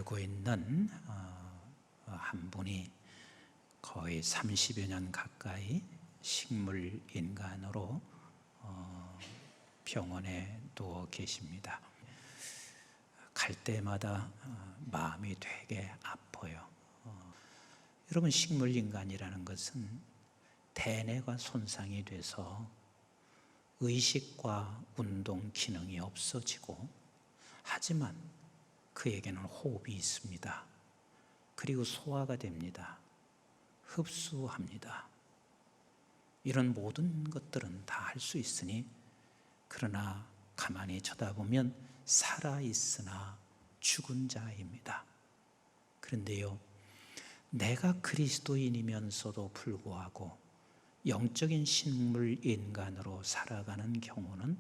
알고 있는 한 분이 거의 30여 년 가까이 식물인간으로 병원에 누워 계십니다. 갈 때마다 마음이 되게 아파요. 여러분, 식물인간이라는 것은 대뇌가 손상이 돼서 의식과 운동 기능이 없어지고, 하지만 그에게는 호흡이 있습니다. 그리고 소화가 됩니다. 흡수합니다. 이런 모든 것들은 다 할 수 있으니, 그러나 가만히 쳐다보면 살아있으나 죽은 자입니다. 그런데요, 내가 그리스도인이면서도 불구하고 영적인 식물인간으로 살아가는 경우는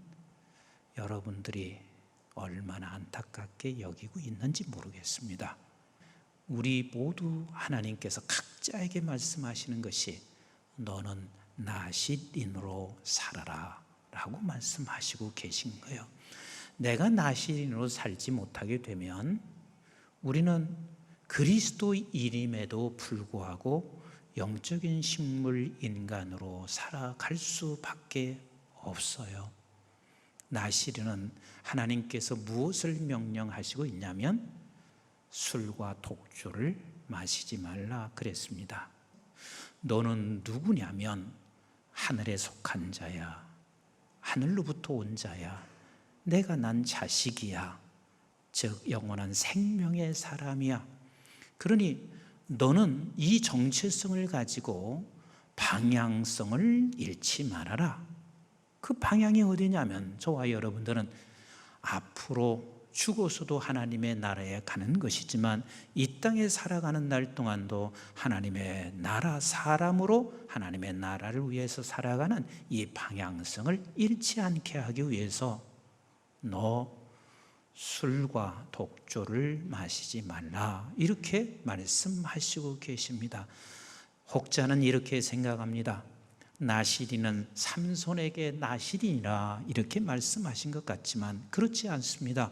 여러분들이 얼마나 안타깝게 여기고 있는지 모르겠습니다. 우리 모두 하나님께서 각자에게 말씀하시는 것이 너는 나실인으로 살아라 라고 말씀하시고 계신 거예요. 내가 나실인으로 살지 못하게 되면 우리는 그리스도인임에도 불구하고 영적인 식물인간으로 살아갈 수밖에 없어요. 나실인은 하나님께서 무엇을 명령하시고 있냐면 술과 독주를 마시지 말라 그랬습니다. 너는 누구냐면 하늘에 속한 자야, 하늘로부터 온 자야, 내가 난 자식이야, 즉 영원한 생명의 사람이야. 그러니 너는 이 정체성을 가지고 방향성을 잃지 말아라. 그 방향이 어디냐면 저와 여러분들은 앞으로 죽어서도 하나님의 나라에 가는 것이지만 이 땅에 살아가는 날 동안도 하나님의 나라 사람으로 하나님의 나라를 위해서 살아가는 이 방향성을 잃지 않게 하기 위해서 너 술과 독주를 마시지 말라 이렇게 말씀하시고 계십니다. 혹자는 이렇게 생각합니다. 나실인은 삼손에게 나실이니라 이렇게 말씀하신 것 같지만 그렇지 않습니다.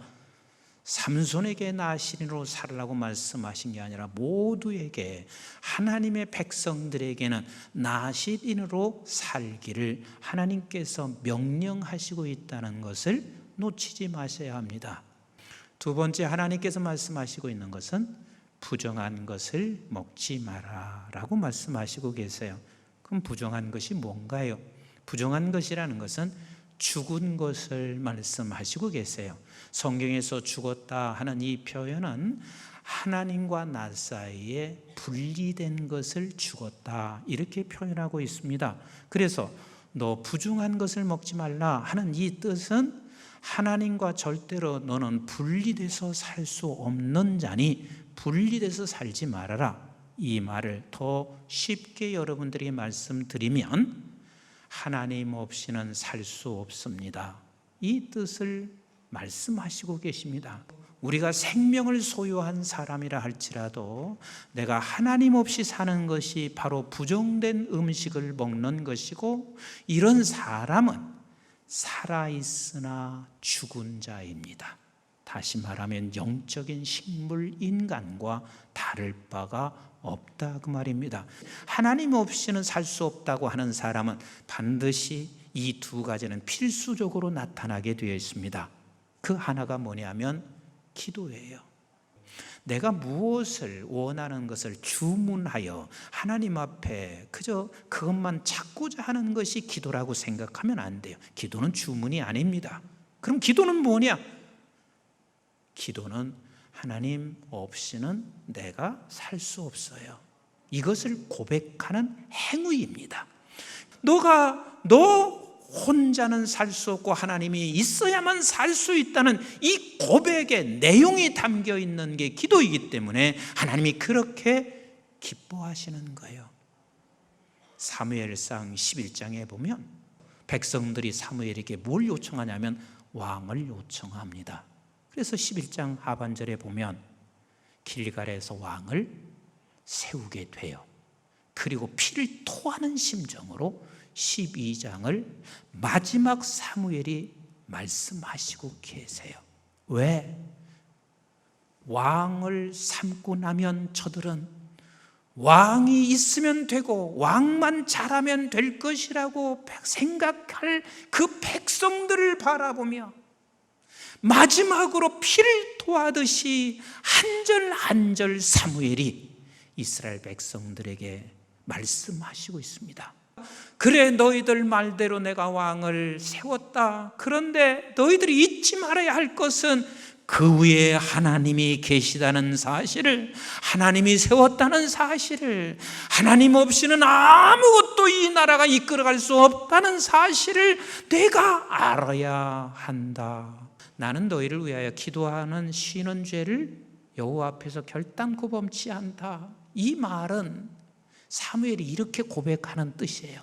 삼손에게 나실인으로 살라고 말씀하신 게 아니라 모두에게, 하나님의 백성들에게는 나실인으로 살기를 하나님께서 명령하시고 있다는 것을 놓치지 마셔야 합니다. 두 번째, 하나님께서 말씀하시고 있는 것은 부정한 것을 먹지 마라 라고 말씀하시고 계세요. 그럼 부정한 것이 뭔가요? 부정한 것이라는 것은 죽은 것을 말씀하시고 계세요. 성경에서 죽었다 하는 이 표현은 하나님과 나 사이에 분리된 것을 죽었다 이렇게 표현하고 있습니다. 그래서 너 부정한 것을 먹지 말라 하는 이 뜻은 하나님과 절대로 너는 분리돼서 살 수 없는 자니 분리돼서 살지 말아라. 이 말을 더 쉽게 여러분들에게 말씀드리면 하나님 없이는 살 수 없습니다. 이 뜻을 말씀하시고 계십니다. 우리가 생명을 소유한 사람이라 할지라도 내가 하나님 없이 사는 것이 바로 부정된 음식을 먹는 것이고, 이런 사람은 살아있으나 죽은 자입니다. 다시 말하면 영적인 식물 인간과 다를 바가 없다 그 말입니다. 하나님 없이는 살 수 없다고 하는 사람은 반드시 이 두 가지는 필수적으로 나타나게 되어 있습니다. 그 하나가 뭐냐면 기도예요. 내가 무엇을 원하는 것을 주문하여 하나님 앞에 그저 그것만 찾고자 하는 것이 기도라고 생각하면 안 돼요. 기도는 주문이 아닙니다. 그럼 기도는 뭐냐? 기도는 하나님 없이는 내가 살 수 없어요. 이것을 고백하는 행위입니다. 너 혼자는 살 수 없고 하나님이 있어야만 살 수 있다는 이 고백의 내용이 담겨 있는 게 기도이기 때문에 하나님이 그렇게 기뻐하시는 거예요. 사무엘상 11장에 보면 백성들이 사무엘에게 뭘 요청하냐면 왕을 요청합니다. 그래서 11장 하반절에 보면 길갈에서 왕을 세우게 돼요. 그리고 피를 토하는 심정으로 12장을 마지막 사무엘이 말씀하시고 계세요. 왜? 왕을 삼고 나면 저들은 왕이 있으면 되고 왕만 잘하면 될 것이라고 생각할 그 백성들을 바라보며 마지막으로 피를 토하듯이 한 절 한 절 사무엘이 이스라엘 백성들에게 말씀하시고 있습니다. 그래, 너희들 말대로 내가 왕을 세웠다. 그런데 너희들이 잊지 말아야 할 것은 그 위에 하나님이 계시다는 사실을, 하나님이 세웠다는 사실을, 하나님 없이는 아무것도 이 나라가 이끌어갈 수 없다는 사실을 내가 알아야 한다. 나는 너희를 위하여 기도하는 쉬는 죄를 여호와 앞에서 결단코 범치 않다. 이 말은 사무엘이 이렇게 고백하는 뜻이에요.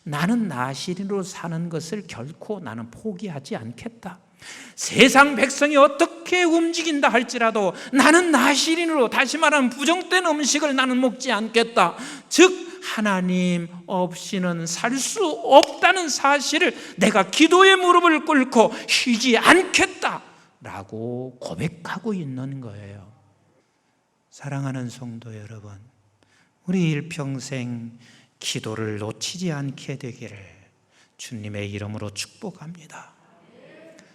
나는 나시린으로 사는 것을 결코 나는 포기하지 않겠다. 세상 백성이 어떻게 움직인다 할지라도 나는 나시린으로, 다시 말하면 부정된 음식을 나는 먹지 않겠다. 즉 하나님 없이는 살 수 없다는 사실을 내가 기도의 무릎을 꿇고 쉬지 않겠다라고 고백하고 있는 거예요. 사랑하는 성도 여러분, 우리 일평생 기도를 놓치지 않게 되기를 주님의 이름으로 축복합니다.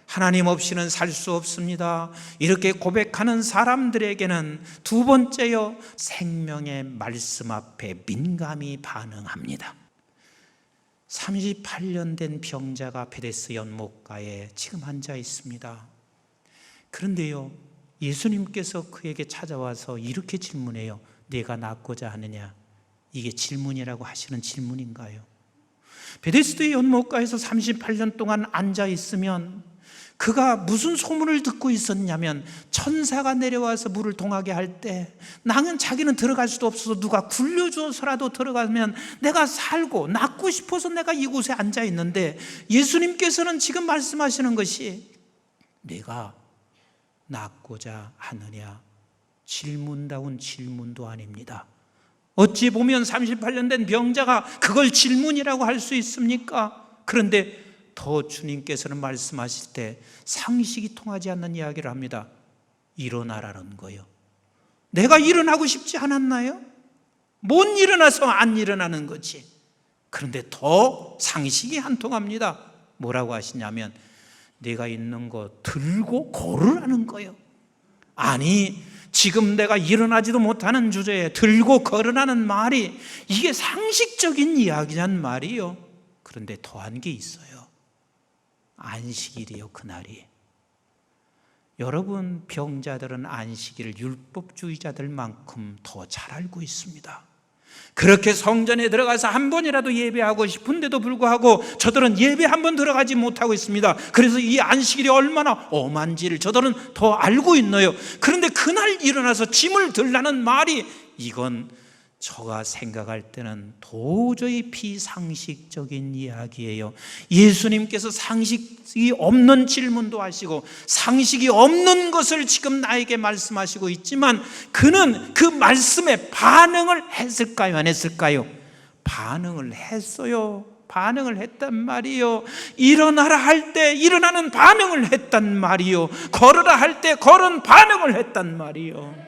하나님 없이는 살 수 없습니다. 이렇게 고백하는 사람들에게는 두 번째요, 생명의 말씀 앞에 민감히 반응합니다. 38년 된 병자가 베데스 연못가에 지금 앉아 있습니다. 그런데요, 예수님께서 그에게 찾아와서 이렇게 질문해요. 네가 낫고자 하느냐? 이게 질문이라고 하시는 질문인가요? 베데스다의 연못가에서 38년 동안 앉아 있으면 그가 무슨 소문을 듣고 있었냐면, 천사가 내려와서 물을 동하게 할 때 나는 자기는 들어갈 수도 없어서 누가 굴려줘서라도 들어가면 내가 살고 낫고 싶어서 내가 이곳에 앉아 있는데, 예수님께서는 지금 말씀하시는 것이 내가 낫고자 하느냐? 질문다운 질문도 아닙니다. 어찌 보면 38년 된 병자가 그걸 질문이라고 할 수 있습니까? 그런데 더 주님께서는 말씀하실 때 상식이 통하지 않는 이야기를 합니다. 일어나라는 거예요. 내가 일어나고 싶지 않았나요? 못 일어나서 안 일어나는 거지. 그런데 더 상식이 안 통합니다. 뭐라고 하시냐면, 내가 있는 거 들고 걸으라는 거예요. 아니, 지금 내가 일어나지도 못하는 주제에 들고 걸으라는 말이, 이게 상식적인 이야기란 말이요. 그런데 더한 게 있어요. 안식일이요, 그날이. 여러분, 병자들은 안식일을 율법주의자들만큼 더 잘 알고 있습니다. 그렇게 성전에 들어가서 한 번이라도 예배하고 싶은데도 불구하고 저들은 예배 한 번 들어가지 못하고 있습니다. 그래서 이 안식일이 얼마나 엄한지를 저들은 더 알고 있네요. 그런데 그날 일어나서 짐을 들라는 말이, 이건 저가 생각할 때는 도저히 비상식적인 이야기예요. 예수님께서 상식이 없는 질문도 하시고 상식이 없는 것을 지금 나에게 말씀하시고 있지만, 그는 그 말씀에 반응을 했을까요, 안 했을까요? 반응을 했어요. 반응을 했단 말이요. 일어나라 할 때 일어나는 반응을 했단 말이요. 걸으라 할 때 걸은 반응을 했단 말이요.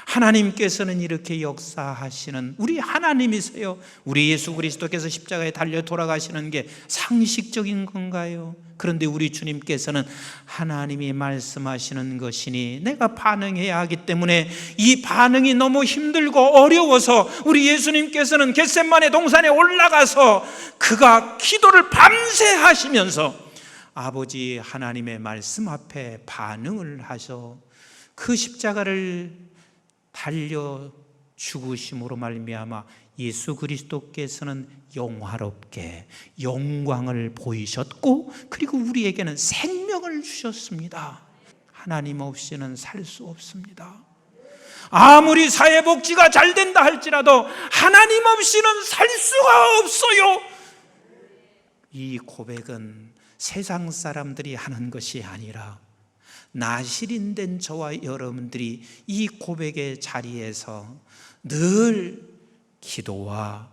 하나님께서는 이렇게 역사하시는 우리 하나님이세요. 우리 예수 그리스도께서 십자가에 달려 돌아가시는 게 상식적인 건가요? 그런데 우리 주님께서는 하나님이 말씀하시는 것이니 내가 반응해야 하기 때문에 이 반응이 너무 힘들고 어려워서 우리 예수님께서는 겟세마네 동산에 올라가서 그가 기도를 밤새 하시면서 아버지 하나님의 말씀 앞에 반응을 하셔 그 십자가를 달려 죽으심으로 말미암아 예수 그리스도께서는 영화롭게 영광을 보이셨고, 그리고 우리에게는 생명을 주셨습니다. 하나님 없이는 살 수 없습니다. 아무리 사회복지가 잘 된다 할지라도 하나님 없이는 살 수가 없어요. 이 고백은 세상 사람들이 하는 것이 아니라 나시린된 저와 여러분들이 이 고백의 자리에서 늘 기도와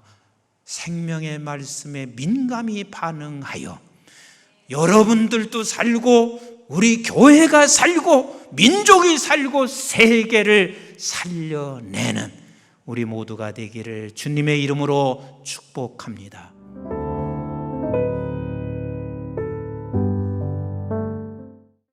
생명의 말씀에 민감히 반응하여 여러분들도 살고 우리 교회가 살고 민족이 살고 세계를 살려내는 우리 모두가 되기를 주님의 이름으로 축복합니다.